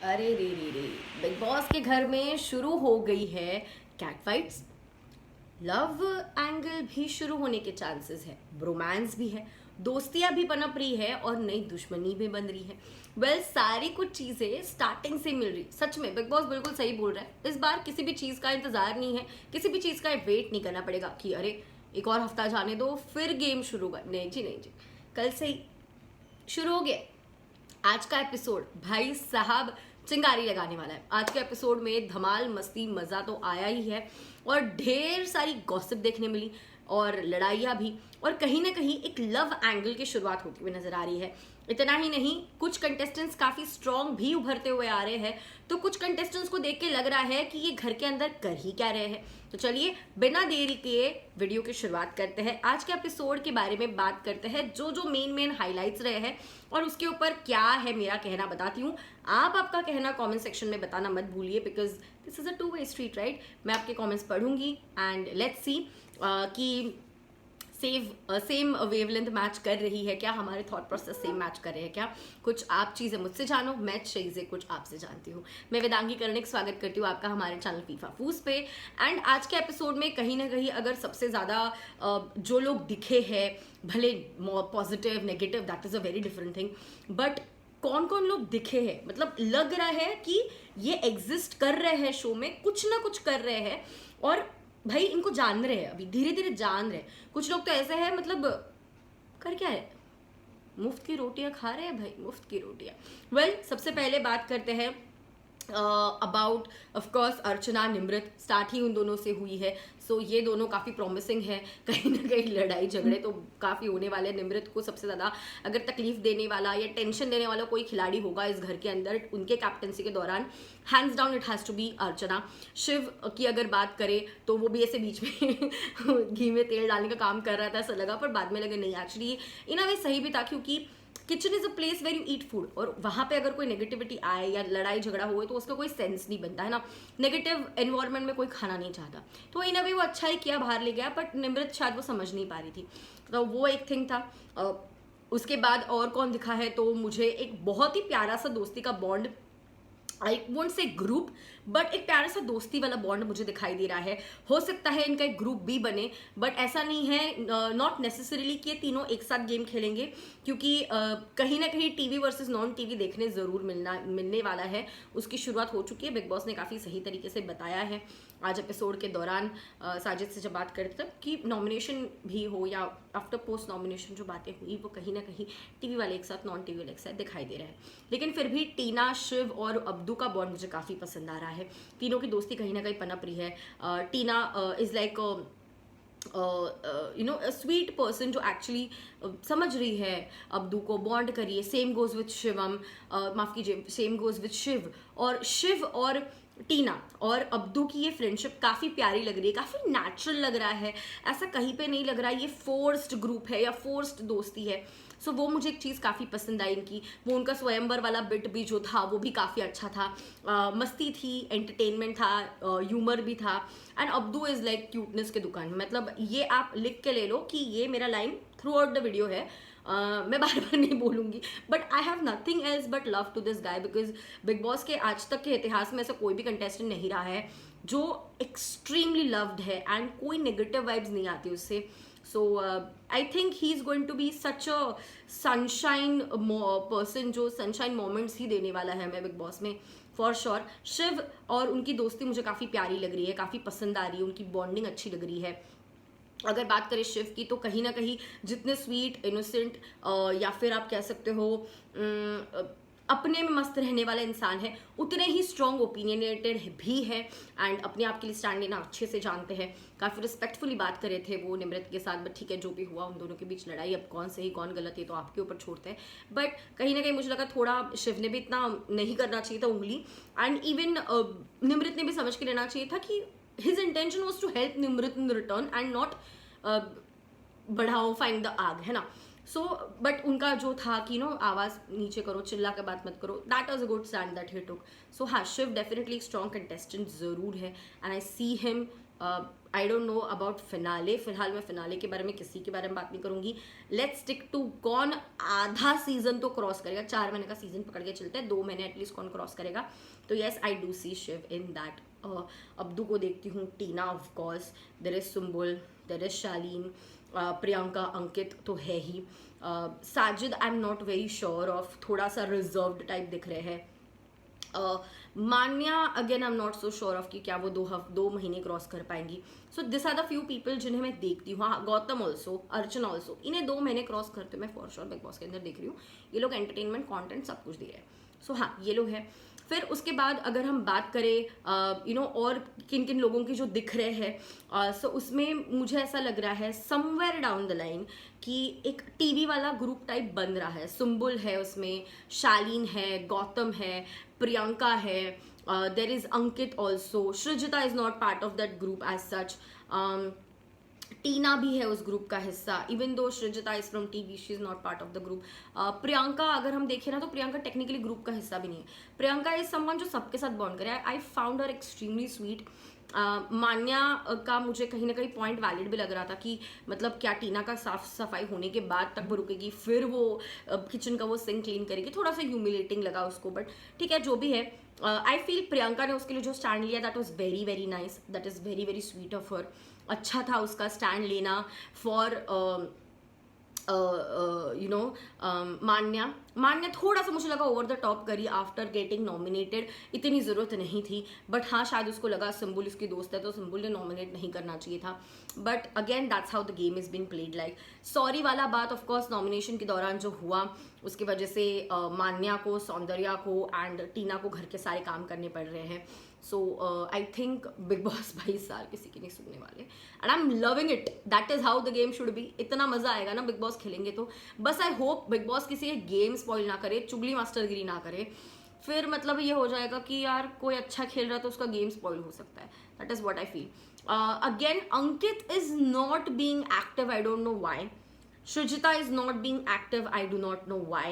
अरे रे big Boss के घर में शुरू हो गई है कैट फाइट्स। लव एंगल भी शुरू होने के चांसेस है, रोमांस भी है, दोस्तियां भी पनप रही है और नई दुश्मनी भी बन रही है। सारी कुछ चीजें स्टार्टिंग से मिल रही। सच में बिग बॉस बिल्कुल सही बोल रहा है। इस बार किसी भी चीज का इंतजार नहीं है, किसी भी चीज का वेट नहीं करना पड़ेगा कि अरे एक और हफ्ता जाने दो फिर गेम शुरू कर। नहीं जी, नहीं जी, कल से ही शुरू हो गया। आज का एपिसोड भाई साहब चिंगारी लगाने वाला है। आज के एपिसोड में धमाल मस्ती मजा तो आया ही है और ढेर सारी गॉसिप देखने मिली और लड़ाइयाँ भी, और कहीं ना कहीं एक लव एंगल की शुरुआत होती हुई नजर आ रही है। इतना ही नहीं, कुछ कंटेस्टेंट्स काफी स्ट्रांग भी उभरते हुए आ रहे हैं, तो कुछ कंटेस्टेंट्स को देख के लग रहा है कि ये घर के अंदर कर ही क्या रहे हैं। तो चलिए बिना देरी किए वीडियो की शुरुआत करते हैं। आज के एपिसोड के बारे में बात करते हैं, जो जो मेन हाइलाइट्स रहे हैं और उसके ऊपर क्या है मेरा कहना बताती हूँ। आप आपका कहना कमेंट सेक्शन में बताना मत भूलिए, because this is a two way street, right. मैं आपके कमेंट्स पढ़ूंगी एंड लेट्स सी कि सेम वेवलेंथ मैच कर रही है क्या, हमारे थॉट प्रोसेस सेम मैच कर रहे हैं क्या। कुछ आप चीज़ें मुझसे जानो, मैं चीज़ें कुछ आपसे जानती हूँ। मैं वेदांगी कर्णिक स्वागत करती हूँ आपका हमारे चैनल फीफा फूस पे। एंड आज के एपिसोड में कहीं ना कहीं अगर सबसे ज़्यादा जो लोग दिखे हैं, भले positive negative that is a very different thing, but कौन कौन लोग दिखे हैं, मतलब लग रहा है कि ये एग्जिस्ट कर रहे हैं, शो में कुछ ना कुछ कर रहे हैं और भाई इनको जान रहे हैं, अभी धीरे धीरे जान रहे हैं। कुछ लोग तो ऐसे हैं, मतलब कर क्या है, मुफ्त की रोटियां खा रहे हैं भाई, मुफ्त की रोटियां। सबसे पहले बात करते हैं about of course Archana Nimrit. Start ही उन दोनों से हुई है, सो ये दोनों काफ़ी प्रॉमिसिंग है। कहीं ना कहीं लड़ाई झगड़े तो काफ़ी होने वाले हैं। निमृत को सबसे ज़्यादा अगर तकलीफ देने वाला या टेंशन देने वाला कोई खिलाड़ी होगा इस घर के अंदर उनके कैप्टनसी के दौरान, hands down it has to be Archana. Shiv की अगर बात करें तो वो भी ऐसे बीच में घी में तेल डालने का काम कर रहा था ऐसा लगा, पर बाद में लगा नहीं, एक्चुअली इन अ वे सही भी था, क्योंकि kitchen is a place where you eat food, और वहाँ पे अगर कोई नेगेटिविटी आए या लड़ाई झगड़ा हुए तो उसका कोई सेंस नहीं बनता है ना। नेगेटिव एनवायरनमेंट में कोई खाना नहीं चाहता, तो इन अ वे वो अच्छा ही किया, बाहर ले गया। बट निमृत शायद वो समझ नहीं पा रही थी, तो वो एक थिंग था। उसके बाद और कौन दिखा है, तो मुझे एक बहुत ही प्यारा सा दोस्ती का bond, I won't say group, but एक प्यारा सा दोस्ती वाला बॉन्ड मुझे दिखाई दे रहा है। हो सकता है इनका एक ग्रुप भी बने, बट ऐसा नहीं है, नॉट नेसेसरीली कि ये तीनों एक साथ गेम खेलेंगे, क्योंकि कहीं ना कहीं टीवी वर्सेस नॉन टीवी देखने ज़रूर मिलने वाला है। उसकी शुरुआत हो चुकी है, बिग बॉस ने काफ़ी सही तरीके से बताया है आज एपिसोड के दौरान। साजिद से जब बात करते थे कि नॉमिनेशन भी हो या आफ्टर पोस्ट नॉमिनेशन जो बातें हुई, वो कहीं ना कहीं टीवी वाले एक साथ नॉन टीवी वाले एक साथ दिखाई दे रहा है। लेकिन फिर भी टीना, शिव और अब्दू का बॉन्ड मुझे काफ़ी पसंद आ रहा है। तीनों की दोस्ती कहीं ना कहीं पनप रही है। टीना इज़ लाइक स्वीट पर्सन जो एक्चुअली समझ रही है अब्दू को, बॉन्ड करिए। सेम गोज विथ शिवम, माफ़ कीजिए, सेम गोज विथ शिव और टीना और अब्दू की ये फ्रेंडशिप काफ़ी प्यारी लग रही है, काफ़ी नेचुरल लग रहा है। ऐसा कहीं पे नहीं लग रहा है ये फोर्स्ड ग्रुप है या फोर्स्ड दोस्ती है। सो वो मुझे एक चीज़ काफ़ी पसंद आई इनकी। वो उनका स्वयंवर वाला बिट भी जो था वो भी काफ़ी अच्छा था। मस्ती थी, एंटरटेनमेंट था, ह्यूमर भी था। And Abdu is like cuteness के दुकान, मतलब ये आप लिख के ले लो कि ये मेरा line throughout the video है। मैं बार बार नहीं बोलूँगी, but I have nothing else but love to this guy, because Bigg Boss के आज तक के इतिहास में ऐसा कोई भी कंटेस्टेंट नहीं रहा है जो एक्सट्रीमली लव्ड है एंड कोई नेगेटिव वाइब्स नहीं आती उससे। So I think he is going to be such a sunshine person, जो सनशाइन मोमेंट्स ही देने वाला है हमें बिग बॉस में फॉर श्योर। शिव और उनकी दोस्ती मुझे काफ़ी प्यारी लग रही है, काफ़ी पसंद आ रही है, उनकी बॉन्डिंग अच्छी लग रही है। अगर बात करें शिव की, तो कहीं ना कहीं जितने स्वीट इनोसेंट या फिर आप कह सकते हो अपने में मस्त रहने वाला इंसान है, उतने ही स्ट्रॉन्ग ओपिनियनेटेड भी है एंड अपने आप के लिए स्टैंड लेना अच्छे से जानते हैं। काफ़ी रिस्पेक्टफुली बात कर रहे थे वो निमृत के साथ, बट ठीक है जो भी हुआ, उन दोनों के बीच लड़ाई, अब कौन सही कौन गलत है तो आपके ऊपर छोड़ते हैं। बट कहीं ना कहीं मुझे लगा थोड़ा शिव ने भी इतना नहीं करना चाहिए था उंगली, एंड इवन निमृत ने भी समझ के लेना चाहिए था कि his intention was to help Nimrit in return and not बढ़ाओ फाइंड द आग, है ना। सो बट उनका जो था कि आवाज़ नीचे करो, चिल्ला के बात मत करो, that was a good stand that he took. So हाँ, शिव डेफिनेटली एक स्ट्रॉन्ग कंटेस्टेंट ज़रूर है and I see him I don't know about finale, फिलहाल मैं फिनाले के बारे में किसी के बारे में बात नहीं करूंगी. लेट्स स्टिक टू कौन आधा सीजन तो क्रॉस करेगा. 4 महीने का सीजन पकड़ के चलते हैं, 2 महीने एटलीस्ट कौन क्रॉस करेगा. तो yes, I do see Shiv in that. Abdu को देखती हूँ, Tina of course, there is Sumbul, there is Shalin, Priyanka, Ankit तो है ही. Sajid I am not very sure of, थोड़ा सा रिजर्व्ड टाइप दिख रहे हैं. Manya again I am not so sure of कि क्या वो 2 महीने क्रॉस कर पाएंगी. So this are the few people जिन्हें मैं देखती हूँ. हाँ, गौतम ऑल्सो, अर्चना ऑल्सो, इन्हें 2 महीने क्रॉस करते मैं फॉर श्योर बिग बॉस के अंदर देख रही हूँ. ये लोग एंटरटेनमेंट कंटेंट सब कुछ दे रहे हैं. सो हाँ, ये लोग हैं. फिर उसके बाद अगर हम बात करें यू नो और किन किन लोगों की जो दिख रहे हैं, सो उसमें मुझे ऐसा लग रहा है समवेयर डाउन द लाइन कि एक टीवी वाला ग्रुप टाइप बन रहा है. सुम्बुल है उसमें, शालीन है, गौतम है, प्रियंका है, there is Ankit also, Srijita is not part of that group as such, Tina भी है उस ग्रुप का हिस्सा. Even though Srijita is from TV, she is not part of the group. Priyanka अगर हम देखें ना तो प्रियंका टेक्निकली ग्रुप का हिस्सा भी नहीं है. प्रियंका इज समवन जो सबके साथ बॉन्ड करे. I found her extremely sweet. Manya का मुझे कहीं ना कहीं पॉइंट वैलिड भी लग रहा था कि मतलब क्या टीना का साफ सफाई होने के बाद तक वो रुकेगी, फिर वो किचन का वो सिंक क्लीन करेगी. थोड़ा सा ह्यूमिलेटिंग लगा उसको, बट ठीक है, जो भी है. आई फील प्रियंका ने उसके लिए जो स्टैंड लिया that was very very nice, that is very very sweet of her. अच्छा था उसका स्टैंड लेना फॉर यू नो मान्या थोड़ा सा मुझे लगा ओवर द टॉप करी आफ्टर गेटिंग नॉमिनेटेड. इतनी ज़रूरत नहीं थी, बट हाँ शायद उसको लगा सिम्बुल उसकी दोस्त है तो सिम्बुल ने नॉमिनेट नहीं करना चाहिए था. But again that's how the game is been played. Like sorry वाला बात ऑफकोर्स नॉमिनेशन के दौरान जो हुआ उसकी वजह से मान्या को, सौंदर्या को एंड टीना को घर के सारे काम करने पड़ रहे हैं. सो आई थिंक बिग बॉस 22 साल किसी की नहीं सुनने वाले and I am loving it. That is how the game should be. इतना मजा आएगा ना बिग बॉस खेलेंगे तो. बस आई होप बिग बॉस किसी गेम स्पॉइल ना करे, चुगली मास्टरगिरी ना करे. फिर मतलब ये हो जाएगा कि यार कोई अच्छा खेल रहा है तो उसका गेम स्पॉइल हो सकता है. That is what I feel. Again Ankit is not being active, I don't know why. Shrujita is not being active, I do not know why.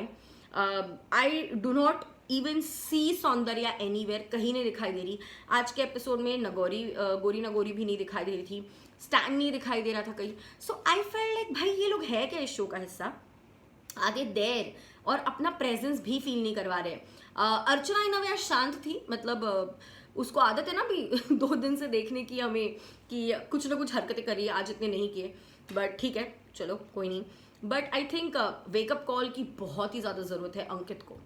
I do not even see Soundarya anywhere, कहीं नहीं दिखाई दे रही. आज के episode में गोरी नगोरी भी नहीं दिखाई दे रही थी. स्टैन नहीं दिखाई दे रहा था कहीं. सो आई फेल्ट लाइक भाई ये लोग है क्या इस शो का हिस्सा? आगे देर और अपना प्रेजेंस भी फील नहीं करवा रहे. अर्चना इन अवे शांत थी, मतलब उसको आदत है ना भी 2 दिन से देखने की हमें कि कुछ ना कुछ हरकतें करी. आज इतने नहीं किए, बट ठीक है, चलो कोई नहीं. But I think wake up call की बहुत ही ज़्यादा ज़रूरत है अंकित को,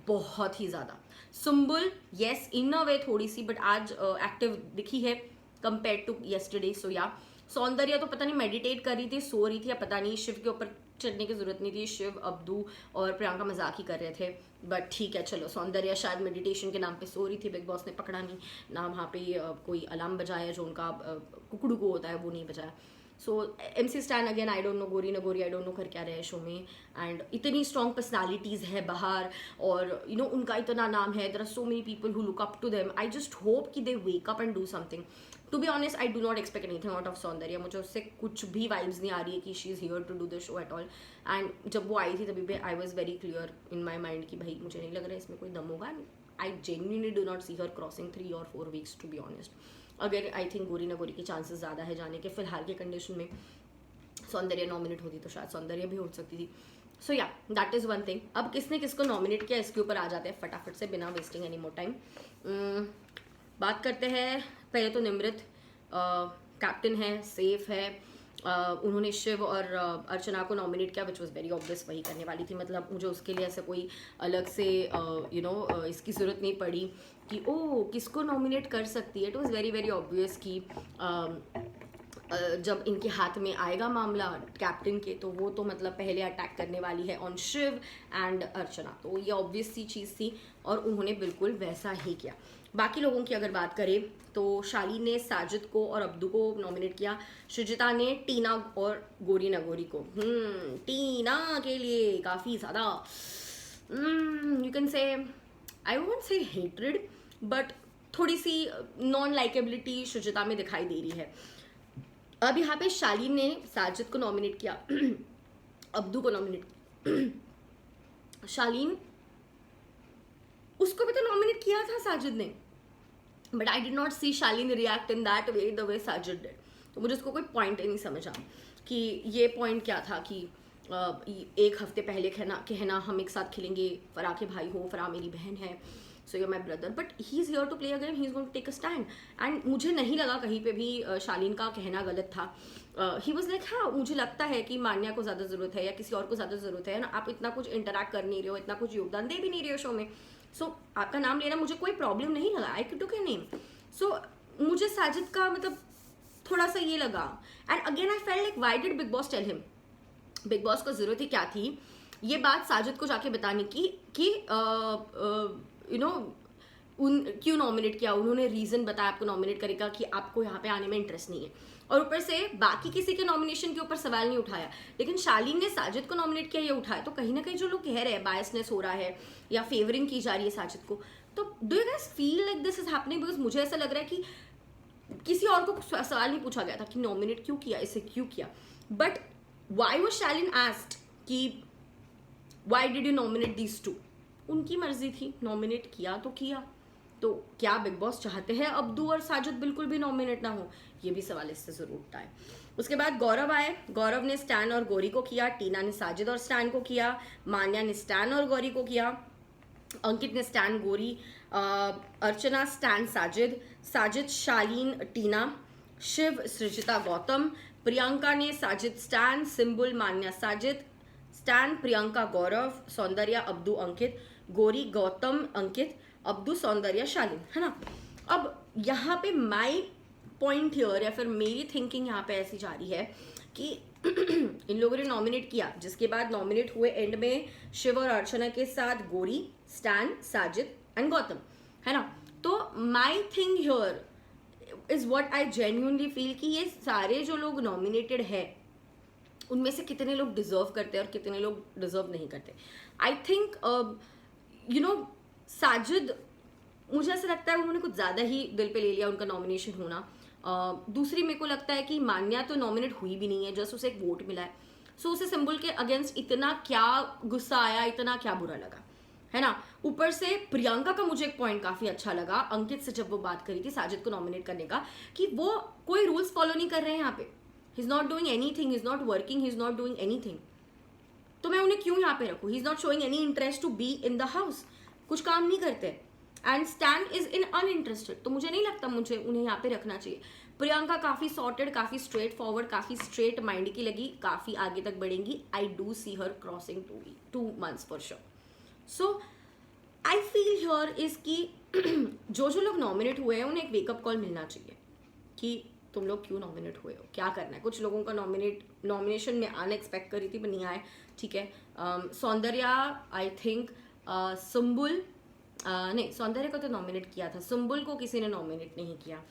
बहुत ही ज़्यादा. सुम्बुल येस इन अ वे थोड़ी सी, बट आज एक्टिव दिखी है कंपेयर टू येस्टरडे. सो या सौंदर्या तो पता नहीं मेडिटेट कर रही थी, सो रही थी, या पता नहीं. शिव के ऊपर चढ़ने की जरूरत नहीं थी. शिव, अब्दू और प्रियंका मजाक ही कर रहे थे. बट ठीक है, चलो सौंदर्या शायद मेडिटेशन के नाम पे सो रही थी. बिग बॉस ने पकड़ा नहीं ना वहाँ पे कोई अलार्म बजाया जो उनका कुकड़ू को होता है, वो नहीं बजाया. सो MC stand again I don't no, गोरी नगोरी आई डोंट नो कर क्या रहे हैं शो में. एंड इतनी स्ट्रॉन्ग पर्सनालिटीज़ है बाहर और यू नो उनका इतना नाम है. There are so many people who look up to them. I just hope कि they wake up and do something. To be honest I do not expect anything out of Soundarya. मुझे उससे कुछ भी vibes नहीं आ रही है कि she is here to do the show at all. And जब वो आई थी तभी पे I was very clear in my mind कि भाई मुझे नहीं लग रहा है इसमें कोई दम होगा. I genuinely do not see her crossing 3 or 4 weeks to be honest. अगर आई थिंक गोरी नगोरी के चांसेस ज़्यादा है जाने के फिलहाल के कंडीशन में. सौंदर्या नॉमिनेट होती तो शायद सौंदर्या भी हो सकती थी. सो या दैट इज़ वन थिंग. अब किसने किसको नॉमिनेट किया इसके ऊपर आ जाते हैं फटाफट से बिना वेस्टिंग एनी मोर टाइम. बात करते हैं पहले तो निमृत. कैप्टन है, सेफ है. उन्होंने शिव और अर्चना को नॉमिनेट किया विच वॉज वेरी ऑब्वियस, वही करने वाली थी. मतलब मुझे उसके लिए ऐसे कोई अलग से यू नो इसकी ज़रूरत नहीं पड़ी कि ओ किसको नॉमिनेट कर सकती है. It was very very obvious कि जब इनके हाथ में आएगा मामला कैप्टन के तो वो तो मतलब पहले अटैक करने वाली है ऑन शिव एंड अर्चना. तो ये ऑब्वियस सी चीज़ थी और उन्होंने बिल्कुल वैसा ही किया. बाकी लोगों की अगर बात करें तो शाली ने साजिद को और अब्दू को नॉमिनेट किया. सृजिता ने टीना और गोरी नगोरी को. टीना के लिए काफ़ी ज़्यादा you can say I won't say hatred but थोड़ी सी नॉन लाइकेबिलिटी सृजिता में दिखाई दे रही है. अब यहाँ पे शालीन ने साजिद को नॉमिनेट किया, अब्दू को नॉमिनेट. शालीन उसको भी तो नॉमिनेट किया था साजिद ने. But I did not see Shalin react in that way the way Sajid did. तो मुझे उसको कोई पॉइंट ही नहीं समझा कि ये पॉइंट क्या था कि एक हफ्ते पहले कहना हम एक साथ खेलेंगे, फराह के भाई हो, फराह मेरी बहन है, so you my brother, but he is here to play a game, he is going to take a stand. And मुझे नहीं लगा कहीं पे भी शालीन का कहना गलत था. ही वॉज लाइक हाँ मुझे लगता है कि मान्या को ज़्यादा ज़रूरत है या किसी और को ज़्यादा ज़रूरत है ना, आप इतना कुछ इंटरेक्ट कर नहीं रहे हो, इतना कुछ योगदान दे भी नहीं रहे हो शो में, सो आपका नाम लेना मुझे कोई प्रॉब्लम नहीं लगा. आई टुक ए नेम. सो मुझे साजिद का मतलब थोड़ा सा ये लगा. And again I felt like why did Bigg Boss tell him. Bigg Boss को जरूरत ही क्या थी ये बात साजिद को जाके बताने की कि यू नो क्यों नॉमिनेट किया. उन्होंने रीजन बताया आपको नॉमिनेट करेगा कि आपको यहाँ पे आने में इंटरेस्ट नहीं है, और ऊपर से बाकी किसी के नॉमिनेशन के ऊपर सवाल नहीं उठाया, लेकिन शालीन ने साजिद को नॉमिनेट किया, ये उठाया. तो कहीं ना कहीं जो लोग कह रहे हैं बायसनेस हो रहा है या फेवरिंग की जा रही है साजिद को, तो do you guys feel like this is happening? Because मुझे ऐसा लग रहा है कि किसी और को सवाल नहीं पूछा गया था कि नॉमिनेट क्यों किया, इसे क्यों किया, but why was Shalin asked कि why did you nominate these two. उनकी मर्जी थी, नॉमिनेट किया तो किया. तो क्या बिग बॉस चाहते हैं अब्दू और साजिद बिल्कुल भी नॉमिनेट ना हो? ये भी सवाल इससे जरूर उठता है. उसके बाद गौरव आए. गौरव ने स्टैन और गौरी को किया, टीना ने साजिद और स्टैन को किया, मान्या ने स्टैन और गौरी को किया, अंकित ने स्टैन गौरी, अर्चना स्टैन साजिद, साजिद शालीन टीना, शिव सृजिता गौतम, प्रियंका ने साजिद स्टैन, सिंबुल मान्या साजिद स्टैन, प्रियंका गौरव, सौंदर्या अब्दू अंकित, गौरी गौतम अंकित, अब्दू सौंदर्या शालीन, है ना. अब यहाँ पे माई पॉइंट हियर या फिर मेरी थिंकिंग यहाँ पे ऐसी जा रही है कि इन लोगों ने नॉमिनेट किया, जिसके बाद नॉमिनेट हुए एंड में शिव और अर्चना के साथ गौरी, स्टैन, साजिद एंड गौतम, है ना. तो my thing here is what I genuinely feel कि ये सारे जो लोग नॉमिनेटेड है उनमें से कितने लोग डिजर्व करते हैं और कितने लोग डिजर्व नहीं करते. I think you know Sajid, मुझे ऐसा लगता है उन्होंने कुछ ज़्यादा ही दिल पे ले लिया उनका नॉमिनेशन होना. दूसरी मेरे को लगता है कि मान्या तो नॉमिनेट हुई भी नहीं है, जस्ट उसे एक वोट मिला है, सो उसे सिंबल के अगेंस्ट इतना क्या गुस्सा आया, इतना क्या बुरा लगा, है ना. ऊपर से प्रियंका का मुझे एक पॉइंट काफ़ी अच्छा लगा अंकित से जब वो बात करी थी साजिद को नॉमिनेट करने का, कि वो कोई रूल्स फॉलो नहीं कर रहे हैं यहाँ पे. He is not doing anything, he is not working, he is not doing anything. तो मैं उन्हें क्यों यहाँ पे रखूँ? He is not showing any interest to be in the house. कुछ काम नहीं करते and Stan is in uninterested. तो मुझे नहीं लगता मुझे उन्हें यहाँ पे रखना चाहिए. प्रियंका काफ़ी सॉर्टेड, काफ़ी स्ट्रेट फॉरवर्ड, काफ़ी स्ट्रेट माइंड की लगी, काफ़ी आगे तक बढ़ेंगी. I do see her crossing 2 months for sure. So I feel here is कि जो लोग नॉमिनेट हुए हैं उन्हें एक वेकअप कॉल मिलना चाहिए कि तुम लोग क्यों नॉमिनेट हुए हो, क्या करना है. कुछ लोगों का नॉमिनेशन में आने एक्सपेक्ट करी थी पर नहीं आए, ठीक है. सौंदर्या आई थिंक, सुम्बुल नहीं, सौंदर्य को तो नॉमिनेट किया था, सुम्बुल को किसी ने नॉमिनेट नहीं किया.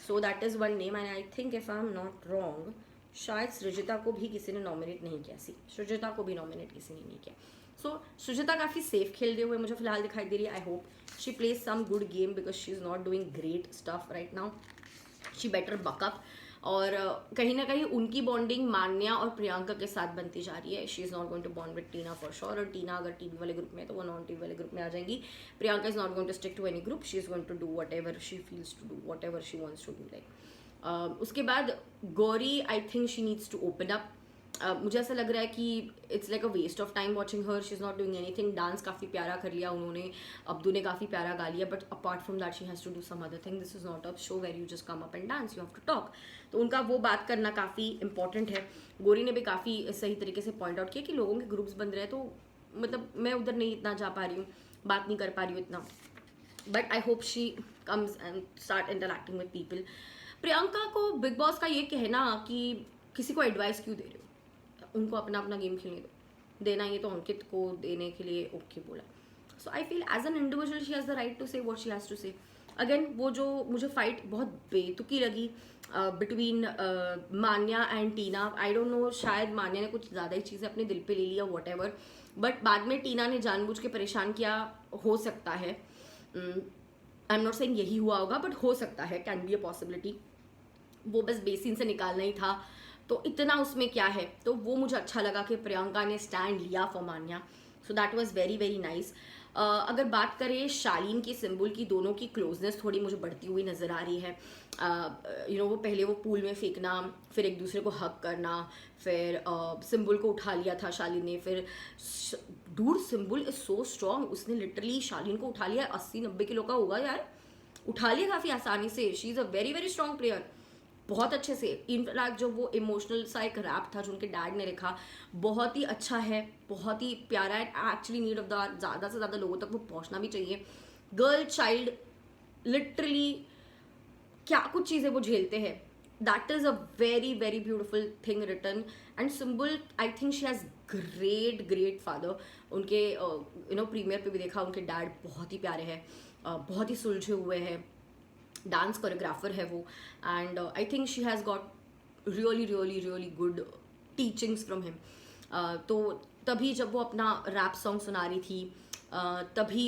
So that is one name. And I think if I am not wrong शायद सृजिता को भी किसी ने नॉमिनेट नहीं किया. सृजिता को भी नॉमिनेट किसी ने नहीं किया. सो सृजिता काफ़ी सेफ खेलते हुए मुझे फिलहाल दिखाई दे रही है. I hope she plays some good game because she is not doing great stuff right now. She better buck up. और कहीं ना कहीं उनकी बॉन्डिंग मान्या और प्रियंका के साथ बनती जा रही है. She is not going to bond with Tina for sure. और टीना अगर टीवी वाले ग्रुप में है तो वो नॉन टीवी वाले ग्रुप में आ जाएंगी. Priyanka is not going to stick to any group. She is going to do whatever she feels to do, whatever she wants to do. Like उसके बाद Gauri I think she needs to open up. मुझे ऐसा लग रहा है कि it's like a waste of time watching her. She is not doing anything. Dance काफ़ी प्यारा कर लिया उन्होंने, अब्दू ने काफ़ी प्यारा गा लिया, but apart from that she has to do some other thing. This is not a show where you just come up and dance, you have to talk. तो उनका वो बात करना काफ़ी इंपॉर्टेंट है. गौरी ने भी काफ़ी सही तरीके से पॉइंट आउट किया कि लोगों के ग्रुप्स बन रहे हैं, तो मतलब मैं उधर नहीं इतना जा पा रही हूँ, बात नहीं कर पा रही हूँ इतना. But I hope she comes and start interacting with people. Priyanka को बिग बॉस का ये कहना कि किसी को एडवाइस क्यों दे रहे हो, उनको अपना अपना गेम खेलने दो. देना ये तो अंकित को देने के लिए ओके बोला. So I feel as an individual she has the right to say what she has to say. Again वो जो मुझे फाइट बहुत बेतुकी लगी between Manya and Tina. I don't know, शायद मान्या ने कुछ ज़्यादा ही चीज़ें अपने दिल पे ले लिया वॉट एवर, बट बाद में टीना ने जानबूझ के परेशान किया. हो सकता है, आई एम नॉट सेइंग यही हुआ होगा, बट हो सकता है, कैन बी अ पॉसिबिलिटी. वो बस बेसिन से निकालना ही था, तो इतना उसमें क्या है. तो वो मुझे अच्छा लगा कि प्रियंका ने स्टैंड लिया for Manya. So that was very very nice. अगर बात करें शालीन की सिंबुल की, दोनों की क्लोजनेस थोड़ी मुझे बढ़ती हुई नज़र आ रही है। वो पहले वो पूल में फेंकना, फिर एक दूसरे को हक करना, फिर सिंबुल को उठा लिया था शालीन ने, फिर dude symbol is so strong, उसने लिटरली शालीन को उठा लिया, 80-90 किलो का होगा यार, उठा लिया काफ़ी आसानी से। She is a very very strong player, बहुत अच्छे से। इनफैक्ट जो वो इमोशनल सा एक रैप था जो उनके डैड ने लिखा, बहुत ही अच्छा है, बहुत ही प्यारा है। Actually need of the hour, ज़्यादा से ज़्यादा लोगों तक वो पहुंचना भी चाहिए। गर्ल चाइल्ड लिटरली क्या कुछ चीज़ें वो झेलते हैं, that is a very very beautiful thing written. And Sumbul, I think she has great great father. उनके प्रीमियर पे भी देखा, उनके डैड बहुत ही प्यारे हैं, बहुत ही सुलझे हुए हैं, डांस कोरियोग्राफर है वो। And I think she has got really really really good teachings from him. तो तभी जब वो अपना रैप सॉन्ग सुना रही थी, तभी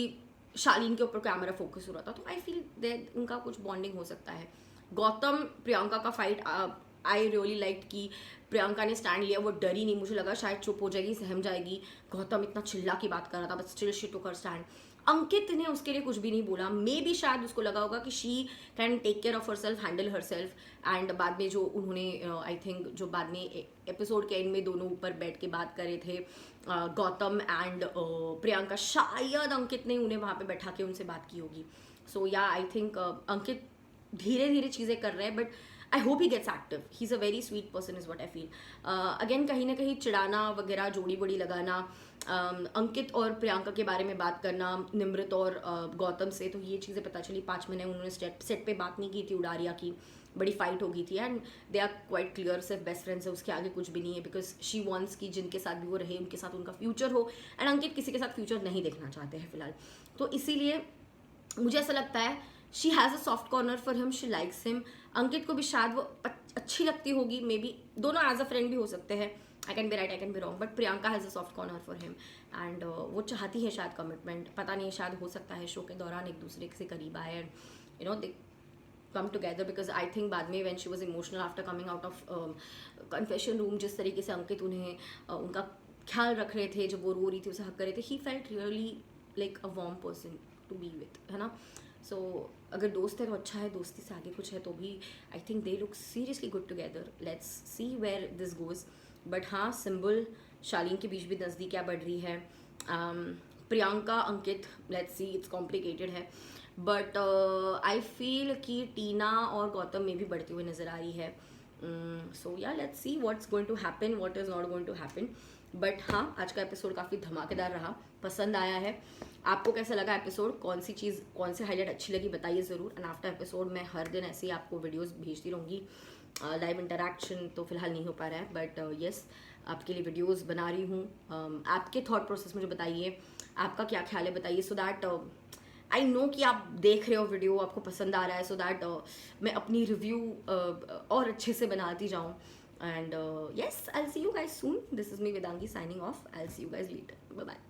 शालीन के ऊपर कैमरा फोकस हो रहा था, तो आई फील दैट उनका कुछ बॉन्डिंग हो सकता है। गौतम प्रियंका का फाइट, आई रियली लाइक कि प्रियंका ने स्टैंड लिया, वो डरी नहीं, मुझे लगा शायद चुप हो जाएगी, सहम जाएगी। गौतम इतना चिल्ला की बात कर रहा था, but still she took her stand. Ankit ने उसके लिए कुछ भी नहीं बोला, मे भी शायद उसको लगा होगा कि she can take care of herself, handle herself. And बाद में जो उन्होंने आई थिंक जो बाद में एपिसोड के एंड में दोनों ऊपर बैठ के बात कर रहे थे, गौतम एंड प्रियंका, शायद अंकित ने उन्हें वहाँ पे बैठा के उनसे बात की होगी। सो या आई थिंक अंकित धीरे धीरे चीज़ें कर रहे हैं, but I hope he gets active. He is a very sweet person is what I feel. Again कहीं ना कहीं चिढ़ाना वगैरह, जोड़ी बड़ी लगाना, अंकित और प्रियंका के बारे में बात करना, निमृत और गौतम से, तो ये चीज़ें पता चली। 5 महीने उन्होंने सेट पे बात नहीं की थी, उडारिया की बड़ी फाइट हो गई थी। And they are quite clear, सिर्फ बेस्ट फ्रेंड्स है, उसके आगे कुछ भी नहीं है। बिकॉज शी वॉन्ट्स कि जिनके साथ भी वो रहे उनके साथ उनका फ्यूचर हो, एंड अंकित किसी के साथ फ्यूचर नहीं देखना चाहते हैं फिलहाल। तो इसीलिए मुझे ऐसा लगता है she has a soft corner for him, she likes him. Ankit को भी शायद वो अच्छी लगती होगी, मे बी दोनों एज अ फ्रेंड भी हो सकते हैं, I can be right I can be wrong, but Priyanka has a soft corner for him. And वो चाहती है शायद कमिटमेंट, पता नहीं, शायद हो सकता है शो के दौरान एक दूसरे से करीब आए and they come together. Because I think बाद में when she was emotional after coming out of confession room, जिस तरीके से अंकित उन्हें उनका ख्याल रख रहे थे, जब वो रो रही थी उसे हक कर रहे थे, he felt really like a warm person to be with, है ना। सो अगर दोस्त है तो अच्छा है, दोस्ती से आगे कुछ है तो भी I think they look seriously good together. Let's see where this goes. But हाँ, सिंबल शालीन के बीच भी नज़दीकियाँ बढ़ रही है। Priyanka Ankit, let's see, it's complicated है, बट आई फील कि टीना और गौतम में भी बढ़ती हुई नज़र आ रही है। सो या let's see what's going to happen, what is not going to happen. But हाँ, आज का एपिसोड काफ़ी धमाकेदार रहा, पसंद आया है। आपको कैसा लगा एपिसोड, कौन सी चीज़, कौन सी हाईलाइट अच्छी लगी, बताइए ज़रूर। एंड आफ्टर एपिसोड मैं हर दिन ऐसे ही आपको वीडियोस भेजती रहूँगी। लाइव इंटरेक्शन तो फिलहाल नहीं हो पा रहा है, बट येस, आपके लिए वीडियोस बना रही हूँ। आपके थॉट प्रोसेस मुझे बताइए, आपका क्या ख्याल है बताइए, सो दैट आई नो कि आप देख रहे हो वीडियो, आपको पसंद आ रहा है, सो दैट मैं अपनी रिव्यू और अच्छे से बनाती जाऊँ। And yes, I'll see you guys soon. This is me, Vedangi, signing off. I'll see you guys later. Bye bye.